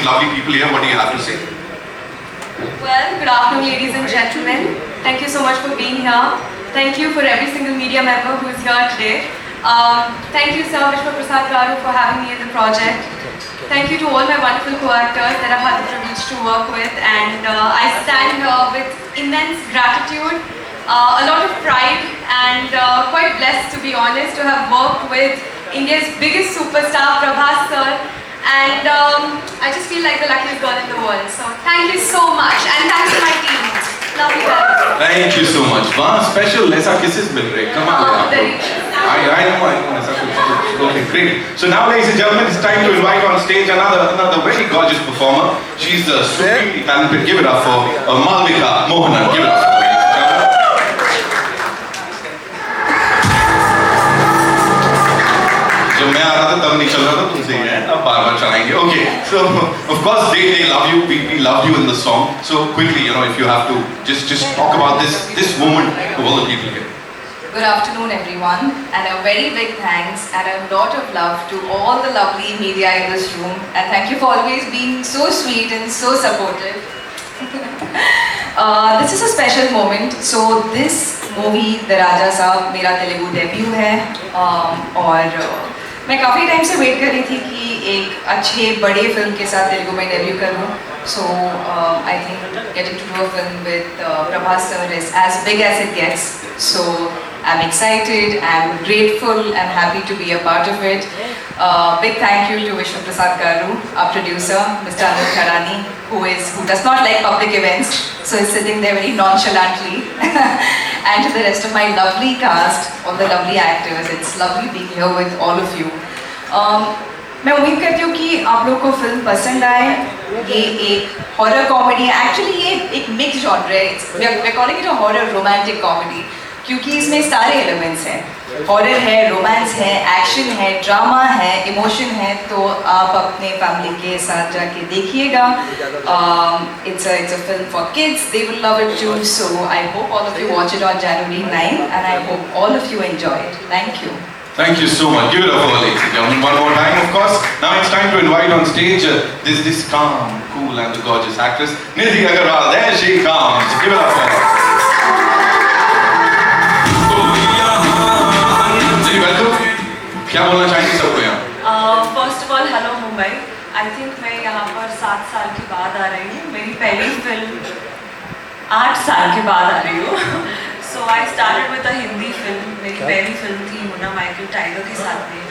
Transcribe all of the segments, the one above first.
lovely people here. What do you have to say? Well, good afternoon, ladies and gentlemen. Thank you so much for being here. Thank you for every single media member who is here today. Thank you, Sir Vishwa Prasad Garu, for having me in the project. Thank you to all my wonderful co-actors that I've had the privilege to work with, and I stand here with immense gratitude, a lot of pride, and quite blessed, to be honest, to have worked with India's biggest superstar, Prabhas Sir, and I just feel like the luckiest girl in the world. So thank you so much, and thanks to my team. Love you guys. Thank you so much. Wow, special ऐसा kisses मिल रहे. Come on. I know. Okay, great. So now, ladies and gentlemen, it's time to invite on stage another very gorgeous performer. She's supremely talented. Give it up for Malvika Mohanan. Give it up for her. जब मैं आ रहा था तब नहीं चल रहा था तुमसे ही है अब बार-बार चलाएंगे. Okay, so of course they love you. We love you in the song. So quickly, if you have to just talk about this moment to all the people here. Good afternoon, everyone, and a very big thanks and a lot of love to all the lovely media in this room, and thank you for always being so sweet and so supportive. This is a special moment. So this movie, The Raja Saab, मेरा Telugu debut है और मैं काफ़ी time से wait कर रही थी कि एक अच्छे बड़े फिल्म के साथ तेलुगु में डेब्यू करूँ. So I think getting to do a film with Prabhas Sir is as big as it gets. So I'm excited, I'm grateful, and happy to be a part of it. Big thank you to Vishwa Prasad Garu, our producer, Mr. Anil Kharani, who does not like public events, so he's sitting there very nonchalantly. And to the rest of my lovely cast, all the lovely actors, it's lovely being here with all of you. मैं उम्मीद करती हूँ कि आप लोगों को film पसंद आए. ये एक हॉरर कॉमेडी है. एक्चुअली ये एक मिक्स जॉनर है. We are calling it a horror romantic comedy क्योंकि इसमें सारे एलिमेंट्स हैं. हॉरर है, रोमांस है, एक्शन है, ड्रामा है, इमोशन है. तो आप अपने फैमिली के साथ जाके देखिएगा. It's a film for kids. They will love it too. So I hope all of you watch it on January 9, and I hope all of you enjoy it. Thank you. Thank you so much. Give it up for ladies and gentlemen one more time, of course. Now it's time to invite on stage this calm, cool, and the gorgeous actress Nidhi Agarwal. There she comes. Give it up for her. Ji welcome. क्या बोलना चाहेंगे सबको यहाँ? First of all, hello Mumbai. I think मैं यहाँ पर 7 साल के बाद आ रही हूँ. मेरी पहली फिल्म 8 साल के बाद आ रही हूँ. So I started with a Hindi film. मेरी पहली फिल्म थी मुन्ना माइकल टाइगर के साथ में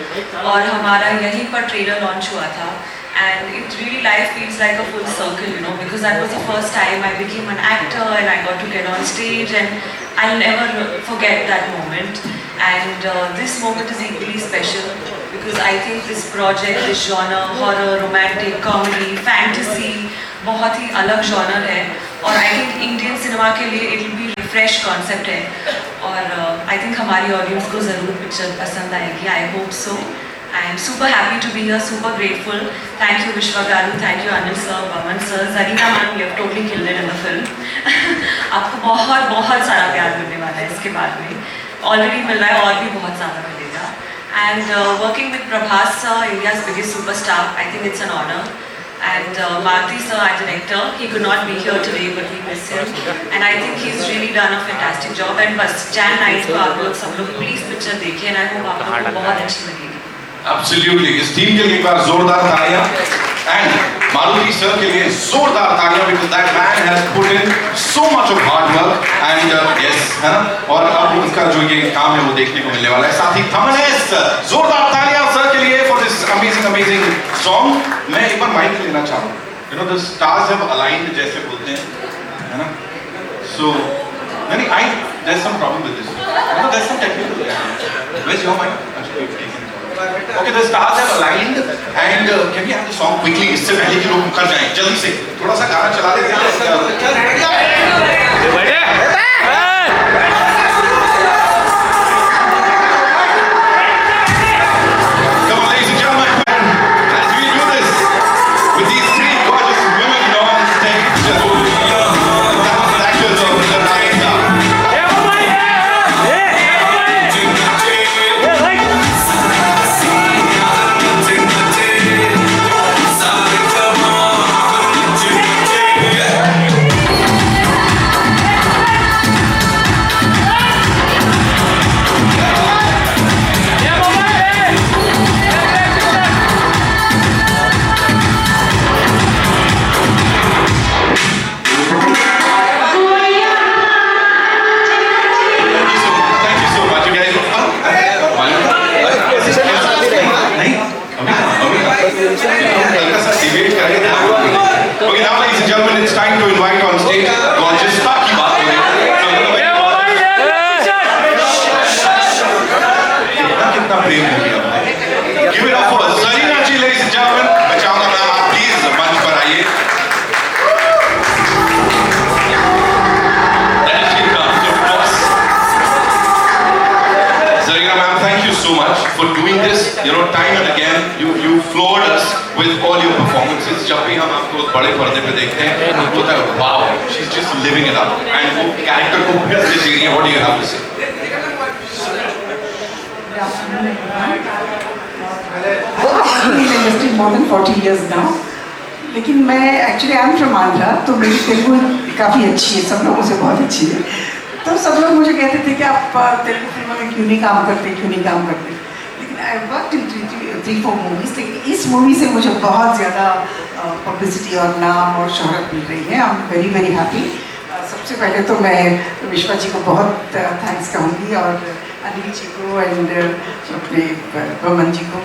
और हमारा यहीं पर ट्रेलर लॉन्च हुआ था. And it really life feels like a full circle, because that was the first time I became an actor and I got to get on stage, and I'll never forget that moment. And this moment is equally special because I think this project, this genre, horror, romantic, comedy, fantasy, बहुत ही अलग genre है और I think Indian cinema के लिए it will be fresh concept है और I think हमारी audience को ज़रूर picture पसंद आएगी. I hope so. I am super happy to be here, super grateful. Thank you Vishwa Garu, thank you Anil sir, Baman sir, Zarina ma'am, you have totally killed it in the film. आपको बहुत बहुत सारा प्यार मिलने वाला है इसके बाद में. Already मिल रहा है और भी बहुत ज़्यादा मिलेगा. And working with Prabhas sir, India's biggest superstar, I think it's an honor. And Maruti sir, our director, he could not be here today, but we miss him. And I think he's really done a fantastic job. And बस Jan 9 को आप लोग सब लोग please picture देखिए, and I hope आप लोगों को बहुत अच्छी लगेगी. Absolutely. इस टीम के लिए एक बार जोरदार तालियां and मारुति सर के लिए जोरदार तालियां because that man has put in so much of hard work and yes है ना और अब उनका जो ये काम है वो देखने को मिलने वाला है. साथ ही थमनेस जोरदार तालियां सर के लिए for this amazing song. मैं एक बार माइक लेना चाहूँ. The stars have aligned जैसे बोलते हैं है ना. So there's some problem with this. There's some technical. Where's your mic? Okay, the stars have aligned and can we have the song quickly? इससे पहले कि लोग मुकर जाएं जल्दी से थोड़ा सा गाना चला देते हैं. Come on, ladies and gentlemen, as we do this with these three gorgeous women on stage, actors of the Raja Saab. बड़े पर्दे पे देखते हैं आपको होता है wow she is just living it up and वो कैरेक्टर को फिर से जी रही है what do you have to say industry more than 40 years now. लेकिन मैं actually I am from Andhra, तो मेरी तेलुगु काफ़ी अच्छी है, सब लोगों से बहुत अच्छी है. तो सब लोग मुझे कहते थे कि आप तेलुगु फिल्मों में क्यों नहीं काम करते, क्यों नहीं काम करते. लेकिन आई वर्क इन 3-4 मूवीज़. लेकिन इस मूवी से मुझे बहुत ज़्यादा पब्लिसिटी और नाम और शोहरत मिल रही है. आई एम वेरी वेरी हैप्पी. सबसे पहले तो मैं विश्वा जी को बहुत थैंक्स कहूँगी और अनिल जी को एंड अपने बमन जी को.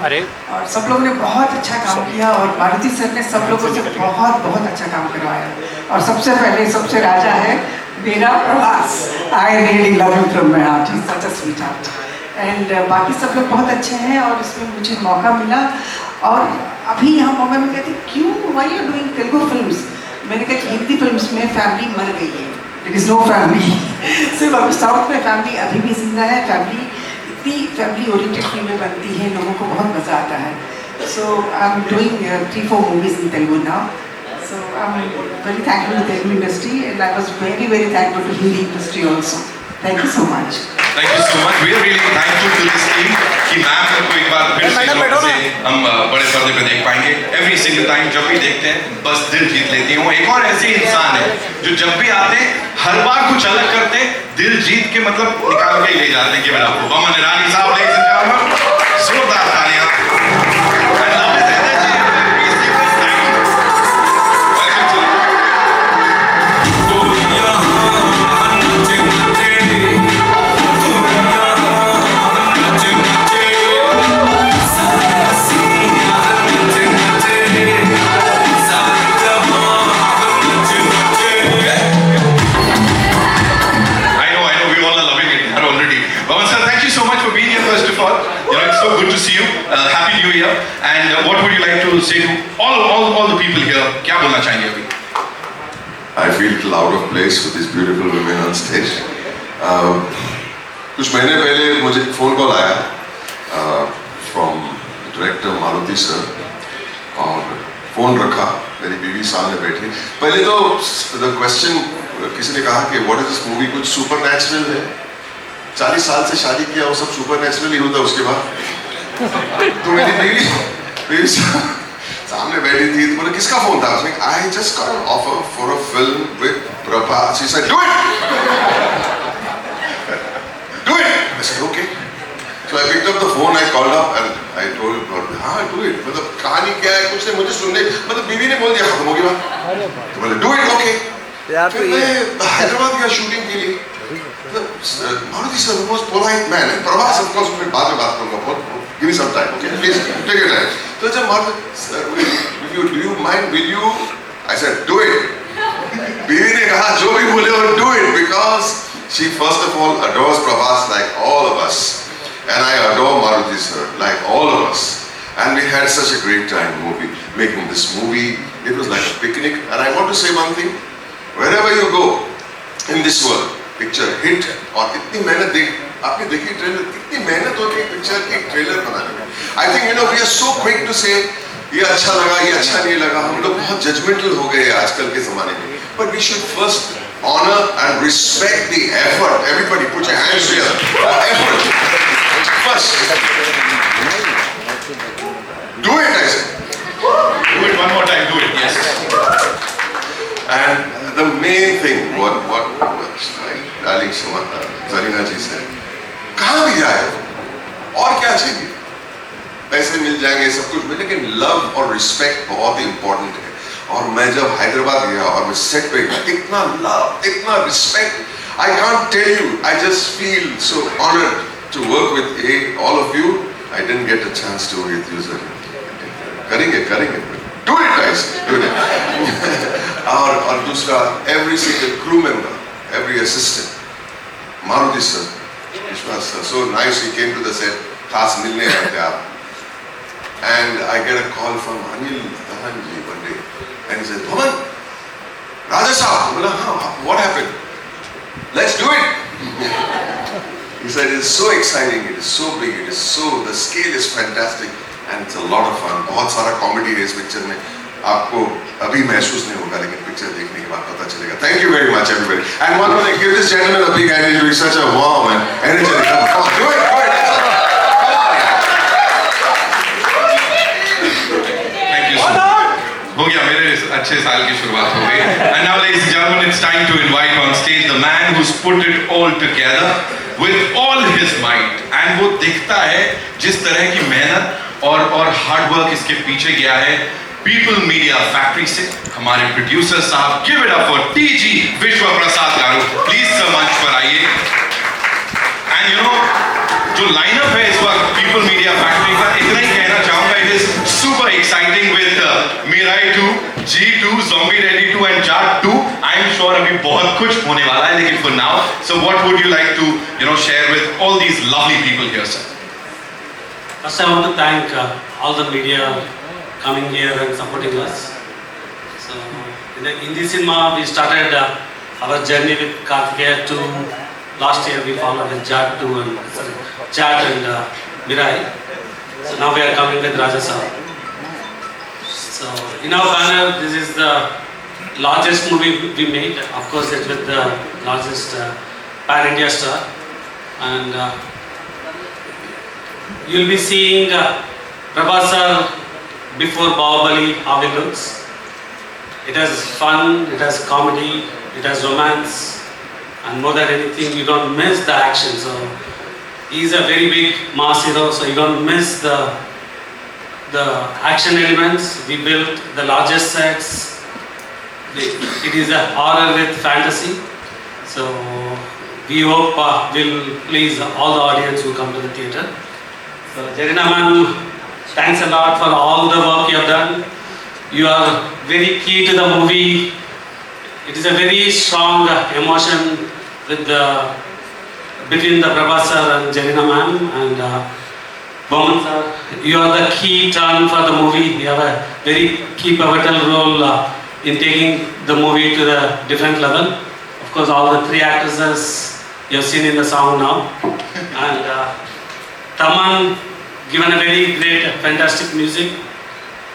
और सब लोगों ने बहुत अच्छा काम किया और मारुति सर ने सब लोगों से बहुत बहुत अच्छा काम करवाया. और सबसे पहले सबसे राजा है मेरा Prabhas. I really love you from my heart. He is such a sweet heart. And बाकी सब लोग बहुत अच्छे हैं और इसमें मुझे मौका मिला. और अभी यहाँ मौका में कहते क्यों why you doing Telugu films. मैंने कहा कि हिंदी फिल्म्स में फैमिली मर गई है. There is no family. सिर्फ अब साउथ में फैमिली अभी भी जिंदा है. फैमिली इतनी फैमिली ओरिएंटेड फिल्में बनती हैं, लोगों को बहुत मज़ा आता है. So I am doing 3-4 movies in Telugu now. So I am very thankful to Telugu industry and I was very very thankful to Hindi industry also. Thank you so much. Thank you so much. We are really thankful to this team कि ma'am को एक बार फिर से हम बड़े पर्दे पे देख पाएंगे. एवरी सिंगल टाइम जब भी देखते हैं बस दिल जीत लेती हैं. वो एक और ऐसे इंसान है जो जब भी आते हैं हर बार कुछ अलग करते हैं, दिल जीत के मतलब निकाल के ही ले जाते हैं. केवल आपको बमन ईरानी साहब लेडीज एंड जेंटलमैन जोरदार तालियां. I love his energy. Thank you. Welcome to good to see you. Happy New Year. And what would you like to say to all the people here? क्या बोलना चाहेंगे अभी? I feel a lot out of place with these beautiful women on stage. कुछ महीने पहले मुझे phone call आया from director Maruti sir और फ़ोन रखा, मेरी बीवी सामने बैठी. पहले तो the question किसी ने कहा कि what is this movie, कुछ सुपर नेचुरल है. 40 साल से शादी किया, वो सब सुपर नेचुरल ही होता उसके बाद. तो मेरी बीवी सामने बैठी थी, तो बोले किसका फोन था. उसने I just got an offer for a film with Prabhas. She said do it, do it. I said okay. So I picked up the phone, I called up and I told her हाँ do it. मतलब कहानी क्या है कुछ नहीं मुझे सुनने, मतलब बीवी ने बोल दिया खत्म हो गई बात. तो बोले डू इट ओके. फिर मैं हैदराबाद गया शूटिंग के लिए. Maruti sir most polite man. Prabhas of course मैं बाद में बात करूंगा. बहुत give me some time, okay? Please take your time. So जब Maruti sir do you mind, will you? I said do it. बीवी ने कहा जो भी बोले वो do it because she first of all adores Prabhas like all of us, and I adore Maruti sir like all of us, and we had such a great time making this movie. It was like a picnic, and I want to say one thing: wherever you go in this world, picture hit और इतनी मेहनत आपने देखी trailer, कितनी मेहनत होती है picture की ट्रेलर बनाने में. I think we are so quick to say ये अच्छा लगा, ये अच्छा नहीं लगा. हम लोग बहुत जजमेंटल हो गए आजकल के जमाने में. But we should first honour and respect the effort. Everybody put your hands together. Effort first. Do it. I say Do it one more time. Do it. Yes. And the main thing what darling Zarina ji said, कहाँ भी जाए और क्या चाहिए, पैसे मिल जाएंगे सब कुछ मिले, लेकिन लव और रिस्पेक्ट बहुत ही इंपॉर्टेंट है. और मैं जब हैदराबाद गया और मैं सेट पे गया, इतना लव इतना respect, I can't tell you. I just feel so honoured to work with all of you. I didn't get a chance to with you sir. करेंगे do it guys, do it. और दूसरा every single crew member, every assistant, Maruti sir, Vishwas sir, so nice he came to the set. खास मिलने आए थे आप. And I get a call from Anil Dharanji one day, and he said, "Bhavan, Raja Saab." बोला हाँ, what happened? Let's do it. He said it's so exciting, it is so big, it is so, the scale is fantastic, and it's a lot of fun. बहुत सारा comedy है इस picture में. आपको अभी महसूस नहीं होगा, लेकिन पिक्चर देखने के बाद पता चलेगा. Thank you very much everybody. And one more, give this gentleman a big hand. He's such a warm and energetic. Come on, do it. Thank you so much. हो गया, मेरे अच्छे साल की शुरुआत हो गई. And now ladies and gentlemen, it's time to invite on stage the man who's put it all together with all his might. And वो दिखता है जिस तरह की मेहनत और हार्ड वर्क इसके पीछे गया है. पीपल मीडिया फैक्ट्री से हमारे प्रोड्यूसर साहब, give it up for TG विश्व प्रसाद गारू. प्लीज सर मंच पर आइए. एंड यू नो, जो लाइनअप है इस वक्त पीपल मीडिया फैक्ट्री का, इतना ही कहना चाहूंगा, it is super exciting with Mirai 2, G2, Zombie Ready 2 and Jaat 2. I am sure अभी बहुत कुछ होने वाला है, लेकिन for now, so what would you like to share with all these lovely people here, sir? First, I want to thank all the media coming here and supporting us. So, in this cinema, we started our journey with Kartikeya 2. Last year, we followed with Jaat and Mirai. So now we are coming with Raja Saab. So in our banner, this is the largest movie we made. Of course, it's with the largest pan-India star. And you'll be seeing Prabhas sir before Bahubali, how he looks. It has fun, it has comedy, it has romance, and more than anything, you don't miss the action. So he's a very big mass hero, so you don't miss the action elements. We built the largest sets. It is a horror with fantasy. So we hope will please all the audience who come to the theatre. So Zarina ma'am, thanks a lot for all the work you have done. You are very key to the movie. It is a very strong emotion between the Prabhas sir and Zarina ma'am, and Bowman sir, you are the key turn for the movie. You have a very key pivotal role in taking the movie to the different level. Of course, all the three actresses you have seen in the song now. And Taman, given a very great, fantastic music.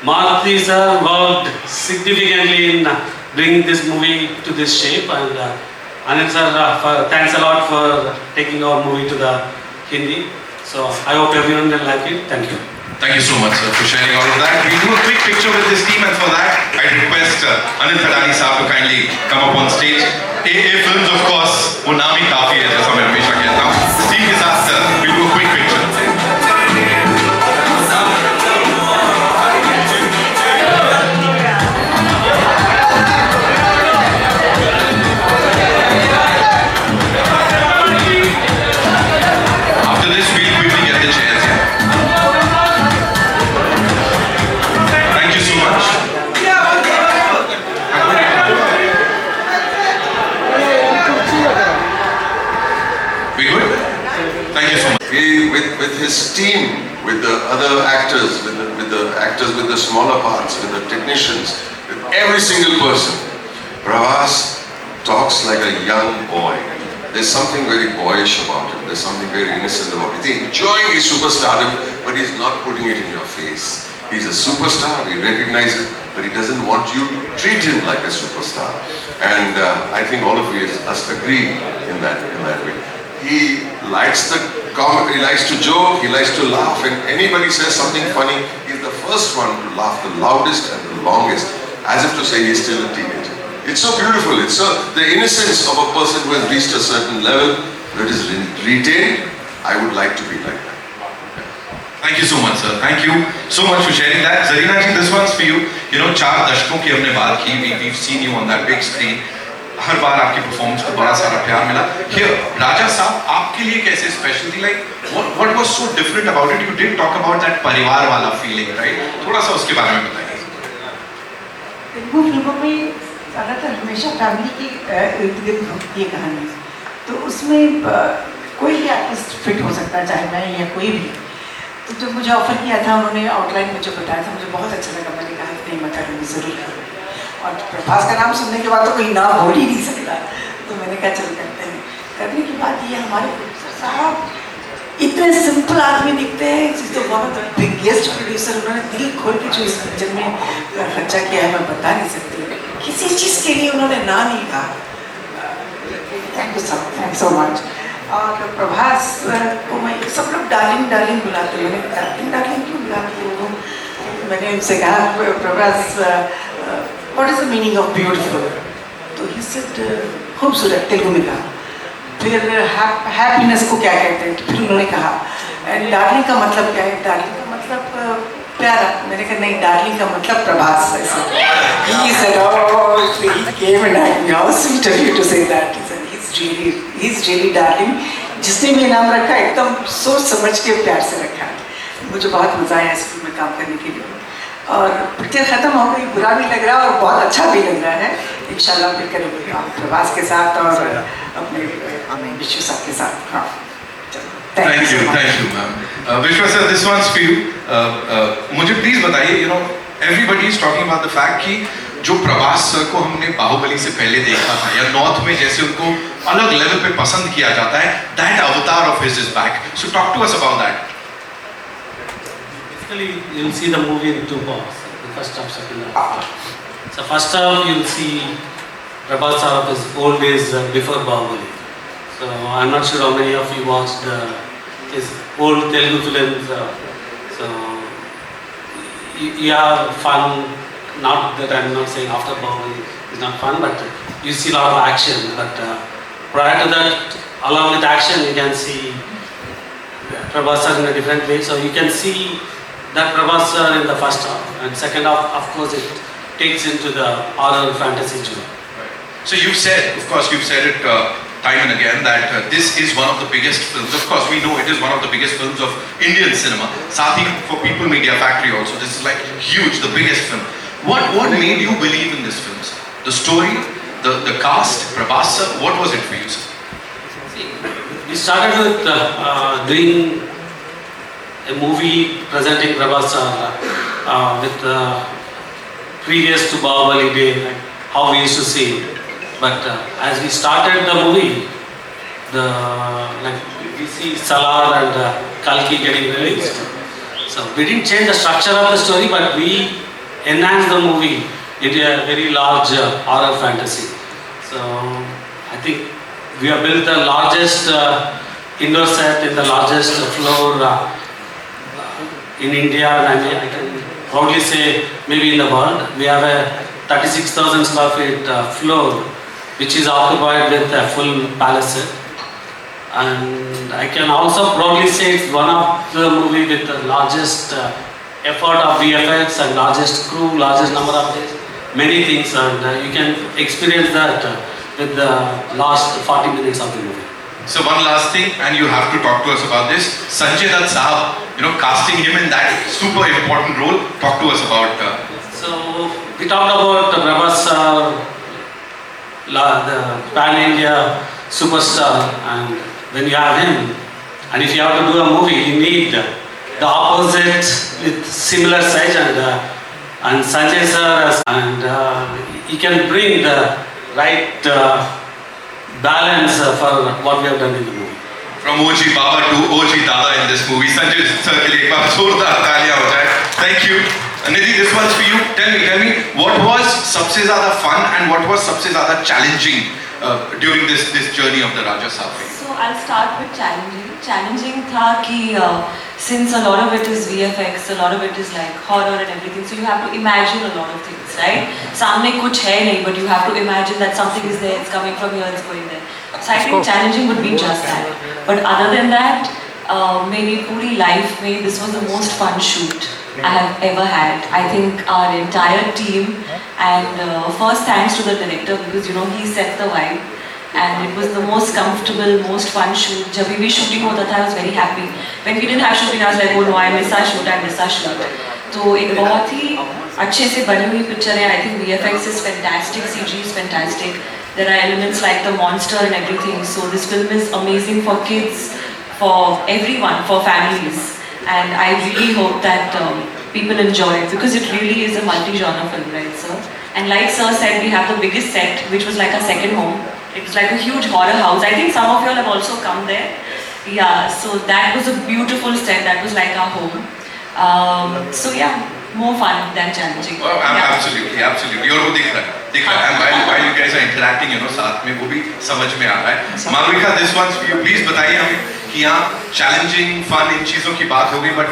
Maruti sir worked significantly in bringing this movie to this shape. And Anil sir, thanks a lot for taking our movie to the Hindi. So I hope everyone will like it. Thank you. Thank you so much, sir, for sharing all of that. We'll do a quick picture with this team, and for that, I request Anil Thadani sahab to kindly come up on stage. AA Films, of course, वो नाम ही काफी है, जैसा मैं हमेशा कहता हूँ. Team के साथ we'll do a quick picture. With his team, with the other actors, with the actors with the smaller parts, with the technicians, with every single person, Prabhas talks like a young boy. There's something very boyish about him. There's something very innocent about him. He's enjoying his superstardom, but he's not putting it in your face. He's a superstar. We recognize it, but he doesn't want you to treat him like a superstar. And I think all of us agree in that way. He likes the comedy, he likes to joke, he likes to laugh, and anybody says something funny, he's the first one to laugh the loudest and the longest, as if to say he's still a teenager. It's so beautiful. It's the innocence of a person who has reached a certain level that is retained. I would like to be like that. Thank you so much, sir. Thank you so much for sharing that. Zarina ji, this one's for you. You know, 4 दशकों की हमने बात की. We've seen you on that big screen. हर बार आपकी performance को बड़ा सारा प्यार मिला. Here, Raja साहब, आपके लिए कैसे स्पेशल थी? Like, what was so different about it? You did talk about that परिवार वाला feeling, right? थोड़ा सा उसके बारे में बताइए. तेलुगु फिल्मों में ज़्यादातर हमेशा फैमिली की इर्द गिर्द होती है कहानी. तो उसमें कोई भी आर्टिस्ट फिट हो सकता है, चाहे मैं या कोई भी. तो जब मुझे ऑफर किया था, उन्होंने आउटलाइन मुझे बताया था, मुझे बहुत अच्छा लगा. मैंने कहा नहीं, मैं करूँगी, ज़रूर करूँगी. और प्रभास का नाम सुनने के बाद तो कोई ना बोल ही नहीं सकता. तो मैंने कहा चल करते हैं. करने के बाद ये हमारे साहब इतने सिंपल आदमी दिखते हैं, तो बहुत बिगेस्ट प्रोड्यूसर, उन्होंने दिल खोल के जो इस पिक्चर में खर्चा किया है मैं बता नहीं सकती, किसी चीज़ के लिए उन्होंने ना नहीं कहा। Thank so much. और प्रभास को मैं, सब लोग डार्लिंग डार्लिंग बुलाते हैं, मैंने डार्लिंग डार्लिंग क्यों बुलाते हो? मैंने उनसे कहा Prabhas what is the meaning of beautiful? तो ही सेड खूबसूरत, तेलुगु में कहा। फिर हैप्पीनेस को क्या कहते हैं? तो फिर उन्होंने कहा एंड डार्लिंग का मतलब क्या है? डार्लिंग का मतलब प्यारा। मैंने कहा नहीं, डार्लिंग का मतलब Prabhas. He said, oh, he came and asked me, how sweet of you to say that. He said, he's really darling. जिसने भी नाम रखा एकदम सोच समझ के प्यार से रखा। मुझे बहुत मज़ा आया इस फिल्म में काम करने के लिए, और पिक्चर ख़त्म हो गई, बुरा भी लग रहा है और बहुत अच्छा भी लग रहा है। इंशाल्लाह फिर करेंगे काम प्रभास के साथ और अपने विश्व साहब के साथ। हाँ, Thank you, ma'am. Vishwa sir, this one's for you. मुझे please बताइए, you know, everybody is talking about the fact कि जो प्रभास सर को हमने बाहुबली से पहले देखा था, या नॉर्थ में जैसे उनको अलग लेवल पे पसंद किया जाता है, that avatar of his is back. So talk to us about that. Basically, you'll see the movie in two parts, the first half, second half. So first half, you'll see Prabhat sir of his old days before Bahubali. So I'm not sure how many of you watched his old Telugu films. So you have fun. Not that I'm not saying after Bahubali is not fun, but you see a lot of action. But prior to that, along with action, you can see Prabhat sir in a different way. So you can see that Prabhat sir in the first half, and second half, of course, it takes into the horror fantasy genre. So you've said, of course, you've said it time and again that this is one of the biggest films. Of course, we know it is one of the biggest films of Indian cinema. Sathi for People Media Factory also. This is like huge, the biggest film. What made you believe in this film, sir? The story, the cast, Prabhas sir, what was it for you, sir? See, we started with doing a movie presenting Prabhas sir with previous to Bahubali day, like how we used to see it. But as we started the movie, we see Salar and Kalki getting released. So we didn't change the structure of the story, but we enhanced the movie into a very large horror fantasy. So I think we have built the largest indoor set in the largest floor in India, and I can proudly say maybe in the world. We have a 36,000 square feet floor, which is occupied with a full palace set. And I can also proudly say it's one of the movie with the largest effort of VFX and largest crew, largest number of days, many things, and you can experience that with the last 40 minutes of the movie. So one last thing, and you have to talk to us about this. Sanjay Dutt Sahab, you know, casting him in that super important role. Talk to us about. So we talked about Prabhas sir, the pan-India superstar, and when you have him, and if you have to do a movie, you need the opposite with similar size, and Sanjay sir, and he can bring the right balance for what we have done in the movie. From OG Baba to OG Dada in this movie. Sanjay sir के लिए एक बार जोरदार तालियां हो जाए. Thank you. Nidhi, this one's for you. Tell me, what was सबसे ज़्यादा fun and what was सबसे ज़्यादा challenging during this journey of the Raja Saab? So I'll start with challenging. Challenging था कि since a lot of it is VFX, a lot of it is like horror and everything, so you have to imagine a lot of things, right? सामने कुछ है नहीं, but you have to imagine that something is there, it's coming from here, it's going there. So I think challenging would be just that. But other than that, मेरी पूरी life में this was the most fun shoot I have ever had. I think our entire team, and first thanks to the director, because you know he set the vibe. And it was the most comfortable, most fun shoot. जब भी shooting होता था, I was very happy. When we didn't have shooting, I was like, oh no, I miss our shoot, I miss our shoot. तो एक बहुत ही अच्छे से बनी हुई picture है. I think VFX is fantastic, CG is fantastic. There are elements like the monster and everything. So this film is amazing for kids, for everyone, for families. And I really hope that people enjoy it, because it really is a multi-genre film, right, sir? And like sir said, we have the biggest set, which was like a second home. It was like a huge horror house. I think some of you all have also come there. Yeah, so that was a beautiful set. That was like our home. So yeah, more fun than challenging. Oh, Yeah. absolutely. और वो दिख रहा है. And while you guys are interacting, साथ में वो भी समझ में आ रहा है. Malvika, this one's for you. Please बताइए हमें कि यहाँ challenging, fun इन चीजों की बात हो गई, but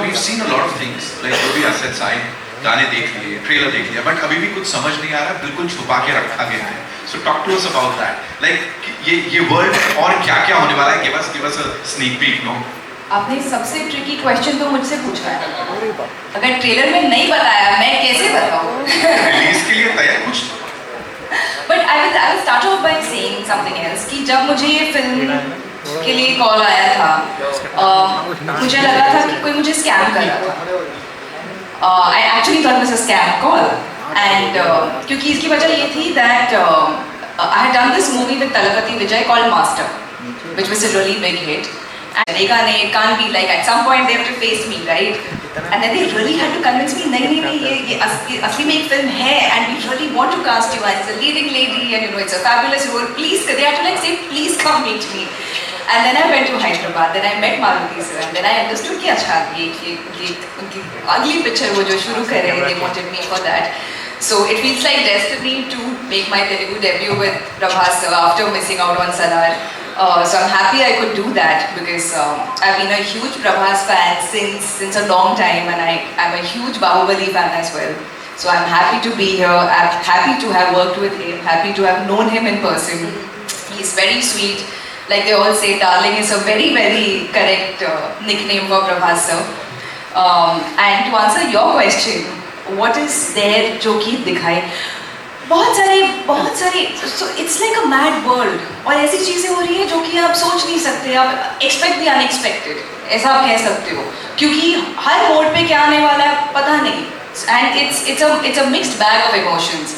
we've seen a lot of things. Like जो भी assets आए, गाने देख लिए, ट्रेलर देख लिया, but अभी भी कुछ समझ नहीं आ रहा, बिल्कुल छुपा के रखा गया है. So talk to us about that. Like ये वर्ल्ड और क्या-क्या होने वाला है? Give us a sneak peek, no? आपने सबसे ट्रिकी क्वेश्चन तो मुझसे पूछा है. अगर ट्रेलर में नहीं बताया मैं कैसे बताऊँ? रिलीज के लिए तैयार कुछ. But I will start off by saying something else कि जब मुझे ये फिल्म के लिए कॉल आया था, मुझे लगा था कि कोई मुझे स्कैम कर रहा था. I actually thought it was a scam call, and क्योंकि इसकी वजह ये थी that I had done this movie with Talapati Vijay called Master, which was a really big hit. And it can't be like at some point they have to face me, right? And then they really had to convince me, नहीं ये असली में एक film है, and we really want to cast you as a leading lady, and it's a fabulous role. Please, they had to like say, please come meet me. And then I went to Hyderabad. Then I met Maruti sir, and then I understood कि अच्छा ये उनकी अगली picture वो जो शुरू कर रहे हैं, they wanted me for that. So it feels like destiny to make my Telugu debut with Prabhas sir after missing out on Salar. So I'm happy I could do that because I've been a huge Prabhas fan since a long time, and I'm a huge Bahubali fan as well. So I'm happy to be here. I'm happy to have worked with him. Happy to have known him in person. He's very sweet. Like they all say, darling is a very, very correct nickname for Prabhas sir. And to answer your question, what is there जो कि दिखाए? बहुत सारे so it's like a mad world, और ऐसी चीज़ें हो रही है जो कि आप सोच नहीं सकते. आप expect the unexpected, ऐसा आप कह सकते हो, क्योंकि हर मोड पे क्या आने वाला है पता नहीं. And it's a mixed bag of emotions.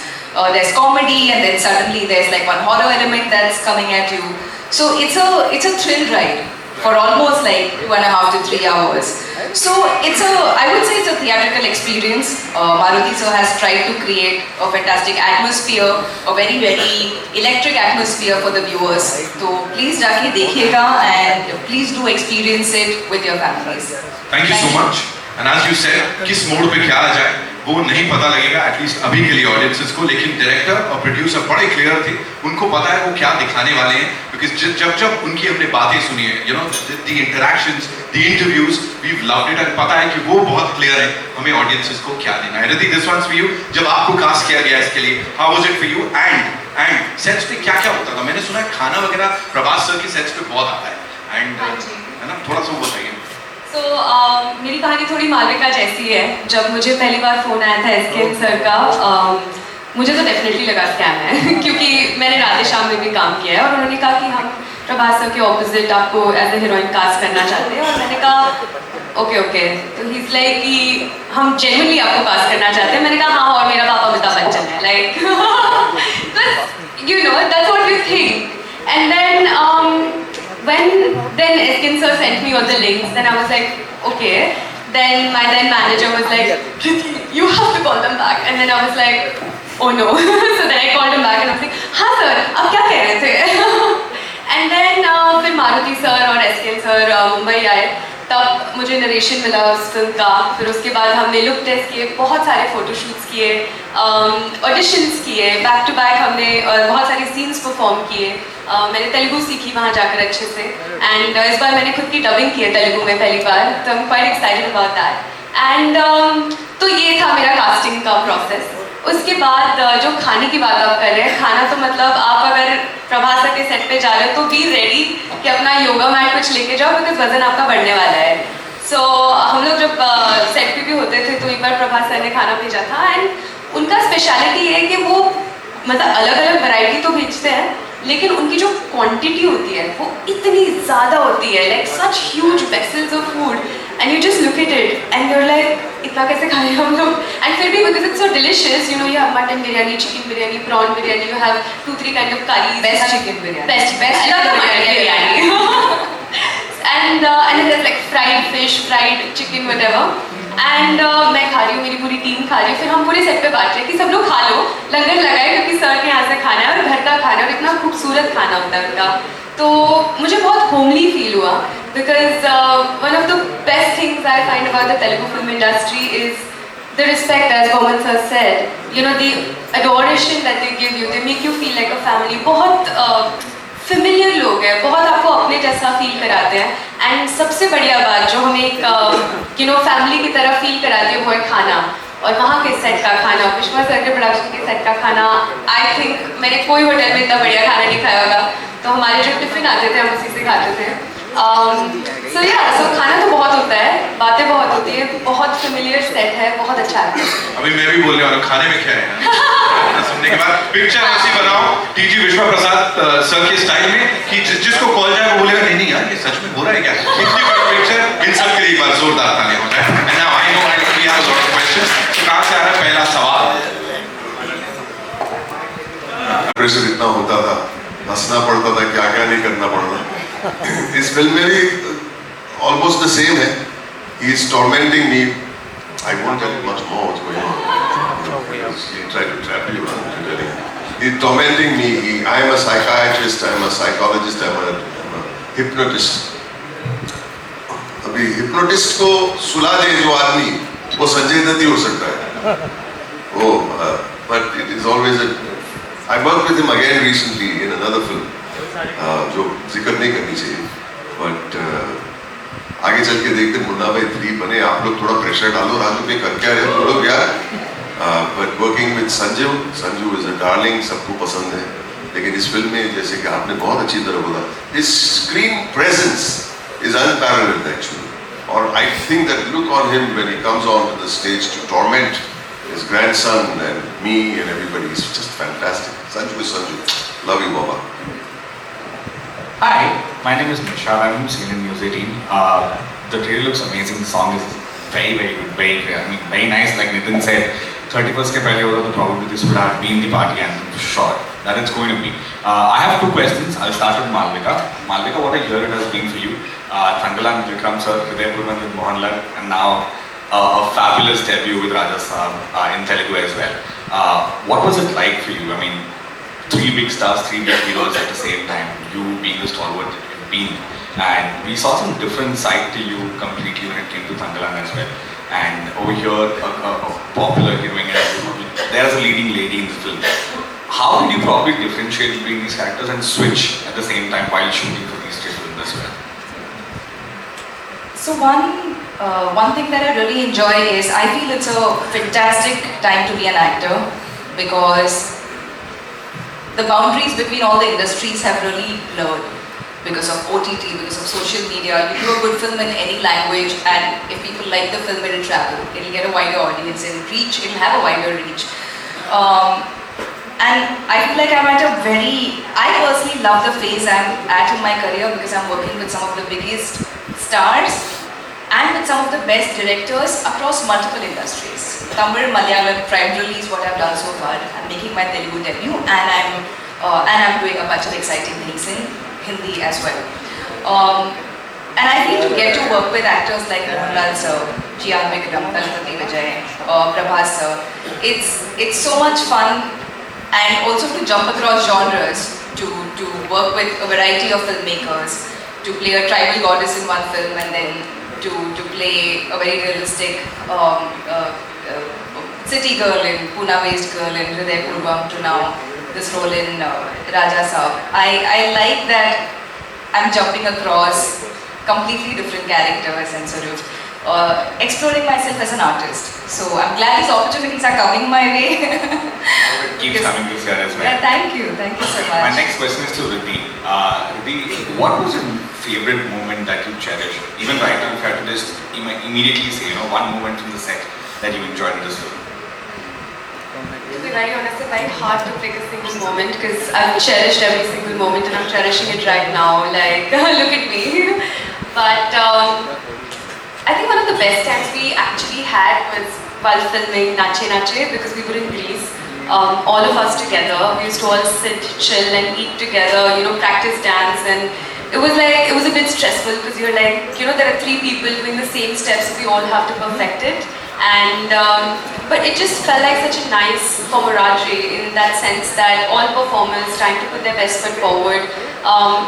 There's comedy, and then suddenly there's like one horror element that's coming at you. So it's a thrill ride for almost like 2.5 to 3 hours. So I would say it's a theatrical experience. Maruti sir has tried to create a fantastic atmosphere, a very, very electric atmosphere for the viewers. So please जाके देखिएगा, and please do experience it with your families. Thank you so much. And as you said, किस mode पे क्या आ जाए वो नहीं पता लगेगा, एटलीस्ट अभी के लिए ऑडियंसेस को, लेकिन डायरेक्टर और प्रोड्यूसर बड़े क्लियर थे, उनको पता है वो क्या दिखाने वाले हैं, बिकॉज जब उनकी हमने बातें सुनी है, the interactions, the interviews, we loved it, and पता है कि वो बहुत क्लियर है हमें ऑडियंसेस को क्या देना है. Riddhi, this one's for you. जब आपको कास्ट किया गया इसके लिए, how was it for you, and sets पे क्या क्या होता था? मैंने सुना है खाना वगैरह प्रभास सर के सेट्स पे बहुत आता है, एंड है ना, थोड़ा सा वो बताइए. So, मेरी कहानी थोड़ी मालविका जैसी है. जब मुझे पहली बार फ़ोन आया था SKN सर का, मुझे तो डेफिनेटली लगा स्कैम है क्योंकि मैंने राधे श्याम में भी काम किया है, और उन्होंने कहा कि हम प्रभास सर के ऑपोजिट आपको एज ए हीरोइन कास्ट करना चाहते हैं. और मैंने कहा ओके. तो ही इज़ लाइक कि हम जेन्युइनली आपको कास्ट करना चाहते हैं. मैंने कहा हाँ, और मेरा पापा अमिताभ बच्चन है, like that's what you think. And then when SKN sir sent me all the links, then I was like, okay. Then my then manager was like, Riddhi, you have to call them back. And then I was like, oh no. So then I called him back and I was like, हाँ sir, आप क्या कह रहे थे? And then फिर Maruti sir और SKN sir Mumbai आए, तब मुझे नरेशन मिला उस फिल्म का. फिर उसके बाद हमने लुक टेस्ट किए, बहुत सारे फोटोशूट्स किए, ऑडिशंस किए, बैक टू बैक हमने बहुत सारे सीन्स परफॉर्म किए. मैंने तेलुगु सीखी वहाँ जाकर अच्छे से, एंड इस बार मैंने खुद की डबिंग की है तेलुगु में पहली बार, तो I am quite excited about that. And तो ये था मेरा कास्टिंग का प्रोसेस. उसके बाद जो खाने की बात आप कर रहे हैं, खाना तो मतलब आप अगर प्रभास सर के सेट पे जा रहे हो तो बी रेडी कि अपना योगा मैट कुछ लेके जाओ, बिकॉज वजन आपका बढ़ने वाला है. सो हम लोग जब सेट पे भी होते थे तो एक बार प्रभास सर ने खाना भेजा था, एंड उनका स्पेशलिटी है कि वो मतलब अलग अलग वैरायटी तो भेजते हैं, लेकिन उनकी जो क्वांटिटी होती है वो इतनी ज़्यादा होती है, like such huge vessels of food, and you just look at it and you're like इतना कैसे खाए हम लोग. एंड फिर भी because it's so delicious, you have mutton biryani, chicken biryani, prawn biryani, you have 2-3 kind of curry, Best chicken biryani. Best I love the mutton biryani. And then there's like fried fish, fried chicken, whatever. And मैं खा रही हूँ, मेरी पूरी team खा रही है, फिर हम पूरे सेट पे बांट रहे हैं कि सब लोग खा लो, लंगर लगाए क्योंकि सर के यहाँ से खाना है और घर का खाना है, और इतना खूबसूरत खूबसूरत खाना होता है उनका, तो मुझे बहुत होमली फील हुआ because one of the best things I find about the Telugu film industry is the respect, as Boman sir said, you know, the adoration that they give you, they make you feel like a family. बहुत familiar लोग हैं, बहुत आपको अपने जैसा feel कराते हैं, and सबसे बढ़िया बात जो हमें एक you know family की तरह फील कराती है वो है खाना, और वहाँ के सेट का खाना, विश्वा सर के प्रोडक्शन के सेट का खाना, I think मैंने कोई होटल में इतना बढ़िया खाना नहीं खाया होगा, तो हमारे जो टिफिन आते थे हम उसी से खाते थे। so खाना तो बहुत होता है, बातें बहुत होती है, बहुत फेमिलियर सेट है, बहुत अच्छा है। अभी मैं भी बोलने वाला हूँ, खाने में क्या है सुनने के बाद पिक्चर ऐसी बनाओ टीजी विश्वा प्रसाद सर के स्टाइल में कि जिसको कॉल जाए वो बोलेगा नहीं नहीं यार ये सच में हो रहा है क्या, इतनी बड़ी पिक्चर इन सब के लिए एक बार जोरदार ताली हो जाए। And now I know we have a lot of questions, तो कहां से आ रहा है पहला सवाल? प्रेशर इतना होता था, हंसना पड़ता था, क्या क्या नहीं करना पड़ता। इस फिल्म में भी ऑलमोस्ट द सेम है। He is tormenting me, I won't tell much more what's going on, he try to trap you, he is tormenting me, I am a psychiatrist, I am a psychologist, I am a hypnotist. अभी hypnotist को सुला दे जो आदमी, वो संजय दत्त ही हो सकता है वो, but it is always I worked with him again recently in another film, जो जिक्र नहीं करनी चाहिए, but आगे चल के देखते मुन्ना भाई 3 बने, आप लोग थोड़ा प्रेशर डालो राजू पे, कर क्या रहे तुम लोग यार, but working with Sanju is a darling, सबको पसंद है, लेकिन इस फिल्म में जैसे कि आपने बहुत अच्छी तरह बोला, his screen presence is unparalleled actually, और I think that look on him when he comes onto the stage to torment his grandson and me and everybody is just fantastic. Sanju is Sanju. Love you, Baba. Hi, my name is Nishad. I'm from CNN News 18. The trailer looks amazing. The song is very, very good, very clear. I mean, very nice. Like Nitin said, 31st ke pehle hoga, so probably this would have been the party anthem for sure. That it's going to be. I have 2 questions. I'll start with Malvika. Malvika, what I hear it has been for you. Thangalan, Vikram sir, Hriday Purban with Mohanlal, and now a fabulous debut with Raja Saab in Telugu as well. What was it like for you? I mean, 3 big stars, 3 big heroes at the same time, you being the stalwart that you've been. And we saw some different side to you completely when it came to Thangalan as well. And over here, a popular heroine, there's a leading lady in the film. How did you probably differentiate between these characters and switch at the same time while shooting for these 3 films as well? So one thing that I really enjoy is I feel it's a fantastic time to be an actor because the boundaries between all the industries have really blurred because of OTT, because of social media. You do a good film in any language, and if people like the film, it'll travel. It'll get a wider audience and reach. It'll have a wider reach. And I feel like I'm at a I personally love the phase I'm at in my career because I'm working with some of the biggest stars and with some of the best directors across multiple industries. Tamil, Malayalam, primarily is what I've done so far. I'm making my Telugu debut and I'm doing a bunch of exciting things in Hindi as well. And I feel to get to work with actors like Mohanlal sir, Gian Vikram, Talapati Vijay, Prabhas sir, it's so much fun, and also to jump across genres, to work with a variety of filmmakers, to play a tribal goddess in one film and then to play a very realistic city girl in Pune-based girl in Hriday Purban to now this role in Raja Saab. I like that I'm jumping across completely different characters and sort of exploring myself as an artist. So I'm glad these opportunities are coming my way. It keeps coming this year as well. Yeah, thank you so much. My next question is to Riddhi. Riddhi, what was your favorite moment that you cherished? Even right now, if you had to just immediately say, one moment from the set that you enjoyed in this film. To be very honest, it's very hard to pick a single moment because I've cherished every single moment and I'm cherishing it right now. Like, look at me. But I think one of the best times we actually had was while filming Nache Nache because we were in Greece. All of us together, we used to all sit, chill and eat together, practice dance, and it was a bit stressful because you're like, there are 3 people doing the same steps, we all have to perfect it. and but it just felt like such a nice camaraderie in that sense that all performers trying to put their best foot forward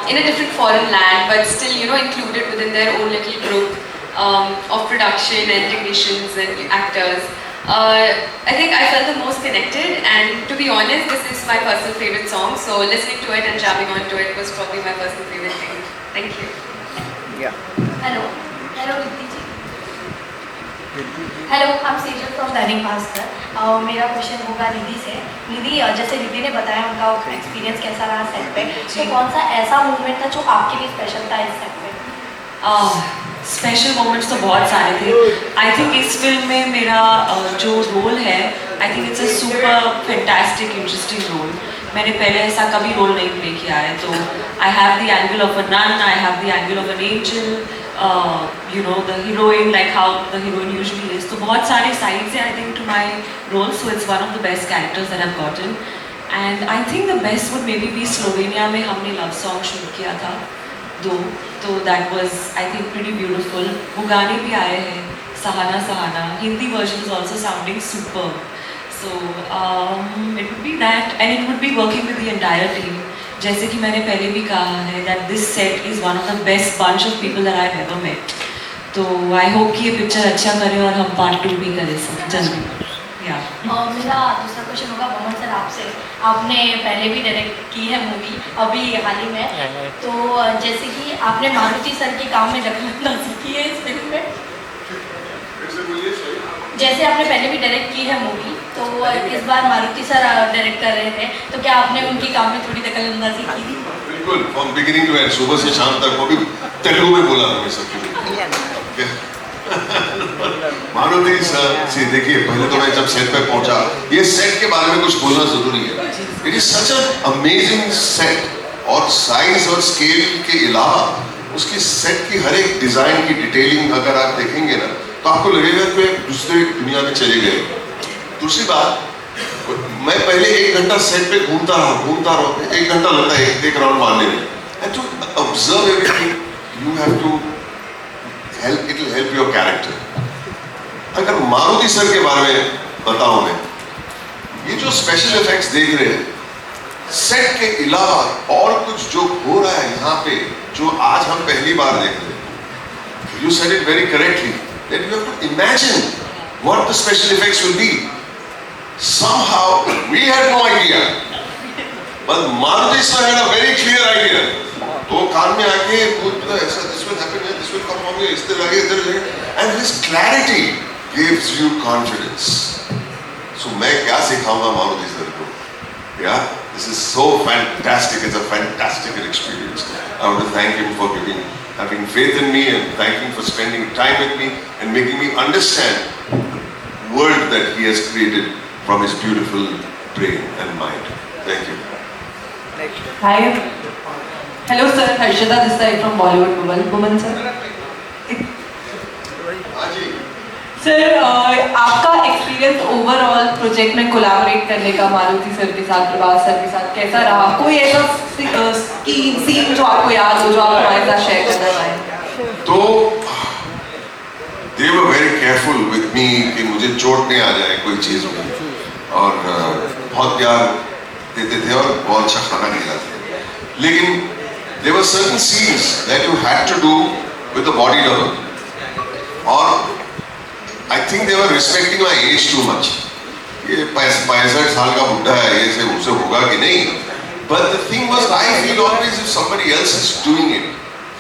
in a different foreign land, but still, you know, included within their own little group of production and technicians and actors. I think I felt the most connected, and to be honest, this is my personal favorite song, so listening to it and jamming onto it was probably my personal favorite thing. Thank you. Hello, Riddhi ji. Hello, I'm Sejal from Dainik Bhaskar. मेरा question होगा निधि से। निधि, जैसे रिद्धि ने बताया उनका experience कैसा रहा set पे, तो कौन सा ऐसा मूवमेंट था जो आपके लिए स्पेशल था इस सेट पे? स्पेशल मोमेंट्स तो बहुत सारे थे। आई थिंक इस फिल्म में मेरा जो रोल है, I think it's a super fantastic interesting role. मैंने पहले ऐसा कभी रोल नहीं प्ले किया है, तो I have the angle of a nun, I have the angle of an angel, you know, the heroine, like how the heroine usually is. तो बहुत सारे sides हैं I think to my role, so it's one of the best characters that I've gotten. And I think the best would maybe be Slovenia में हमने love song shoot किया था, तो that was I think pretty beautiful. वो गाने भी आए हैं, Sahana Sahana, Hindi version is also sounding superb. So it would be that, and it would be working with the entire team. जैसे कि मैंने पहले भी कहा है that this set is one of the best bunch of people that I've ever met. तो I hope कि ये पिक्चर अच्छा करे और हम पार्ट 2 भी करें सब जल्दी। मेरा दूसरा क्वेश्चन होगा मोहन सर आपसे। आपने पहले भी डायरेक्ट की है मूवी अभी हाल ही में, तो जैसे कि आपने मारुति सर के काम में दखलंदाजी की है इस फिल्म में, जैसे आपने पहले भी डायरेक्ट की है मूवी, तो इस बार मारुति सर डायरेक्ट कर रहे थे, तो क्या आपने उनके काम में थोड़ी दखलंदाजी की थी? बिल्कुल, फ्रॉम बिगिनिंग टू एंड, सुबह से शाम तक, वो भी तेलुगु में बोला मैं सब कुछ। मारुति सर से देखिए, पहले तो मैं जब सेट पे पहुंचा, ये सेट के बारे में कुछ बोलना जरूरी है। It is such a amazing set, और साइज और स्केल के अलावा उसकी सेट की हर एक डिजाइन की डिटेलिंग अगर आप देखेंगे ना, तो आपको लगेगा कि दूसरे दुनिया में चले गए। दूसरी बात, मैं पहले 1 घंटा सेट पे घूमता रहा, 1 घंटा लगता है एक राउंड मारने में, and to observe everything you have to help, it will help your character. अगर मारुति सर के बारे में बताऊं मैं, ये जो स्पेशल इफेक्ट्स देख रहे हैं, सेट के अलावा और कुछ जो हो रहा है यहाँ पे, जो आज हम पहली बार देख रहे हैं, you said it very correctly, that you have to imagine what the special effects will be. Somehow we had no idea, but Maruti sir had a very clear idea. तो कान में आके ऐसा, this will happen here, this will come from here, इस तरह आगे इधर जाएगा, and his clarity gives you confidence. So मैं क्या सिखाऊंगा मारुति सर को? Yeah, this is so fantastic. It's a fantastic experience. I want to thank him for having faith in me, and thank him for spending time with me and making me understand the world that he has created from his beautiful brain and mind. Thank you. Hi. Hello sir, Harshada this side from Bollywood Bubble. Woman sir. Sir, आपका experience overall project में collaborate करने का Maruti sir के साथ, Prabhas sir के साथ कैसा रहा? कोई ऐसा सीन जो आपको याद हो, जो आप हमारे साथ शेयर करना चाहें? तो they were very careful with me कि मुझे चोट नहीं आ जाए कोई चीज में, और बहुत प्यार देते थे और बहुत अच्छा खाना खिलाते थे। लेकिन there were certain scenes that you had to do with the body double, और I think they were respecting my age too much. ये 65 साल का बुढ़ा है, ये से उससे होगा कि नहीं? But the thing was, I feel always if somebody else is doing it,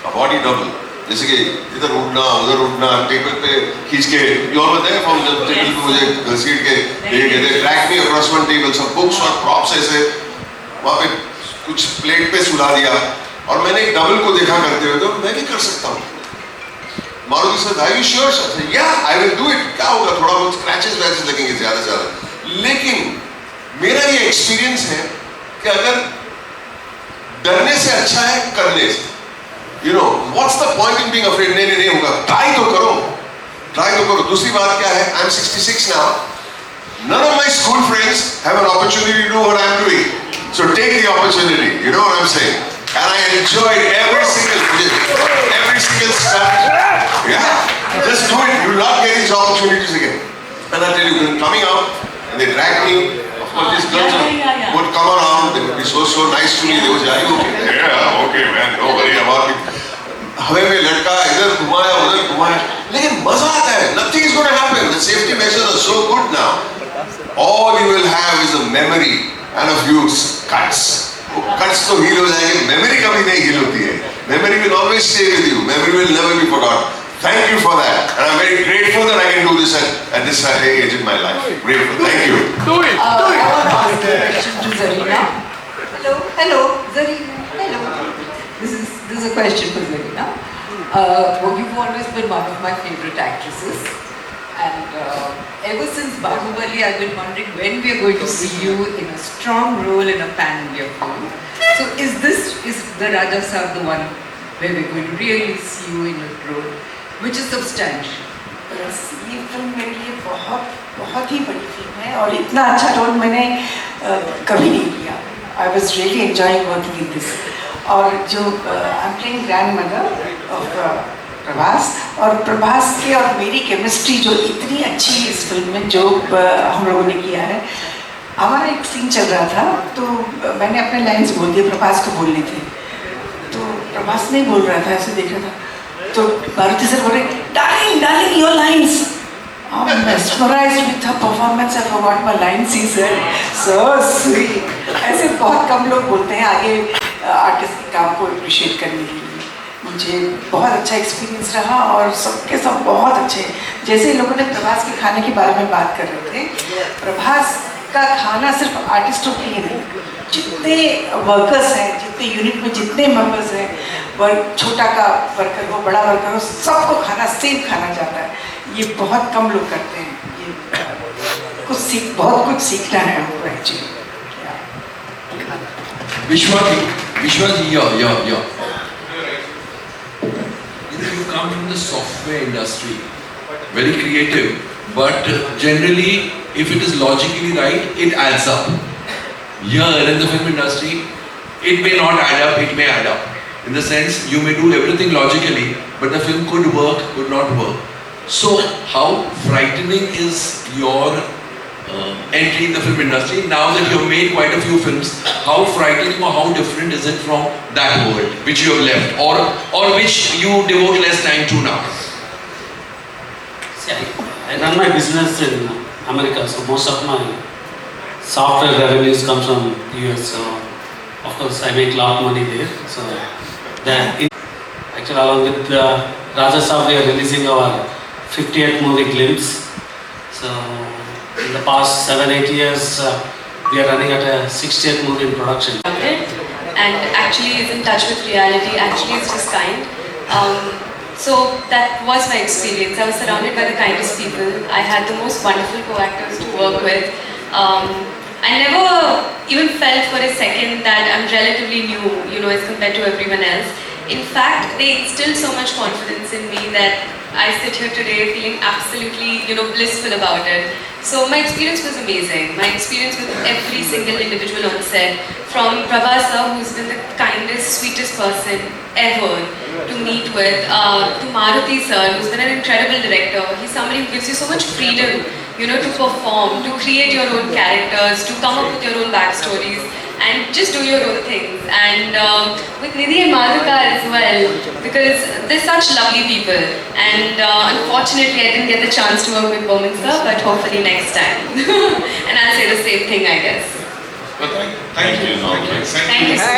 a body double, जैसे कि इधर उठना, उधर उठना, टेबल पे खींच के, you all were there from the table पे मुझे घसीट के ले गए थे, track me across one table, सब books और props ऐसे वहाँ पे कुछ प्लेट पे सुला दिया, और मैंने एक डबल को देखा करते हुए, तो मैं भी कर सकता हूँ। Maruti sir, are you sure? Yeah, I will do it. क्या होगा, थोड़ा बहुत स्क्रैचेस वैचेस लगेंगे ज़्यादा से ज़्यादा, लेकिन मेरा ये एक्सपीरियंस है कि अगर डरने से अच्छा है करने से, you know, what's the point in being afraid? नहीं होगा, ट्राई तो करो। दूसरी बात क्या है, I'm 66 now. None of my school friends have an opportunity to do what I'm doing, so take the opportunity. You know what I'm saying? And I enjoyed every single stunt. Yeah, just do it. You'll not get these opportunities again. And I tell you, when coming out, and they dragged me, of course these girls yeah. would come around, they would be so nice to me, they would say, are you okay? Yeah, okay man, don't worry about it. हवे में लटका इधर घुमाया उधर घुमाया लेकिन मजा आता है nothing is going to happen the safety measures are so good now all you will have is a memory and a few cuts तो heal हो जाएंगे memory कभी नहीं heal होती है memory will always stay with you memory will never be forgotten thank you for that and I'm very grateful that I can do this at this age in my life grateful thank you I want to ask a question to Zarina. Hello, Zarina. Hello. This is a question for Zarina. Well, you've always been one of my favorite actresses, and ever since Bahubali, I've been wondering when we are going to see you in a strong role in a pan-India film. So, is the Raja Saab the one where we're going to really see you in a role which is substantial? ये film मेरे लिए बहुत ही बड़ी film है और इतना अच्छा role मैंने कभी नहीं किया I was really enjoying working in this और जो I am playing grand mother of Prabhas और प्रभास के और मेरी केमिस्ट्री जो इतनी अच्छी इस फिल्म में जो हम लोगों ने किया है हमारा एक सीन चल रहा था तो मैंने अपने लाइन्स बोल दिए प्रभास को बोलने थे तो प्रभास नहीं बोल रहा था ऐसे देख रहा था तो मारुति सर बोल रहे darling your lines I'm mesmerized with her performance. I forgot my lines. He said, so sweet. ऐसे बहुत कम लोग बोलते हैं आगे आर्टिस्ट के काम को अप्रिशिएट करने के लिए मुझे बहुत अच्छा एक्सपीरियंस रहा और सबके सब बहुत अच्छे जैसे लोगों ने प्रभास के खाने के बारे में बात कर रहे थे प्रभास का खाना सिर्फ आर्टिस्टों के लिए नहीं जितने वर्कर्स हैं जितने यूनिट में जितने मेंबर्स हैं छोटा का वर्कर हो बड़ा वर्कर हो सबको खाना सेम खाना जाता है ये बहुत कम लोग करते हैं ये बहुत कुछ सीखना है हमको actually Vishwa ji, yeah. You come from the software industry, very creative, but generally, if it is logically right, it adds up. Here in the film industry, it may not add up, it may add up. In the sense, you may do everything logically, but the film could work, could not work. So, how frightening is your entry in the film industry? Now that you have made quite a few films, how frightening or how different is it from that world which you have left, or which you devote less time to now? See, I run my business in America, so most of my software revenues come from US. So, of course, I make a lot of money there. So, actually, along with Raja Saab, we are releasing our 50th movie Glimpse. So, in the past 7-8 years, we are running at a 60th movie in production. And actually is in touch with reality, actually is just kind. So that was my experience. I was surrounded by the kindest people. I had the most wonderful co-actors to work with. I never even felt for a second that I'm relatively new, as compared to everyone else. In fact, they instilled so much confidence in me that I sit here today feeling absolutely, blissful about it. So my experience was amazing. My experience with every single individual on set, from Prabhas sir, who's been the kindest, sweetest person ever to meet with, to Maruti sir, who's been an incredible director. He's somebody who gives you so much freedom, to perform, to create your own characters, to come up with your own backstories, and just do your own things. And with Nidhi and Madhuka as well, because they're such lovely people. And unfortunately, I didn't get the chance to work with Bowman sir, but hopefully next time. And I'll say the same thing, I guess. Thank you. Thank you so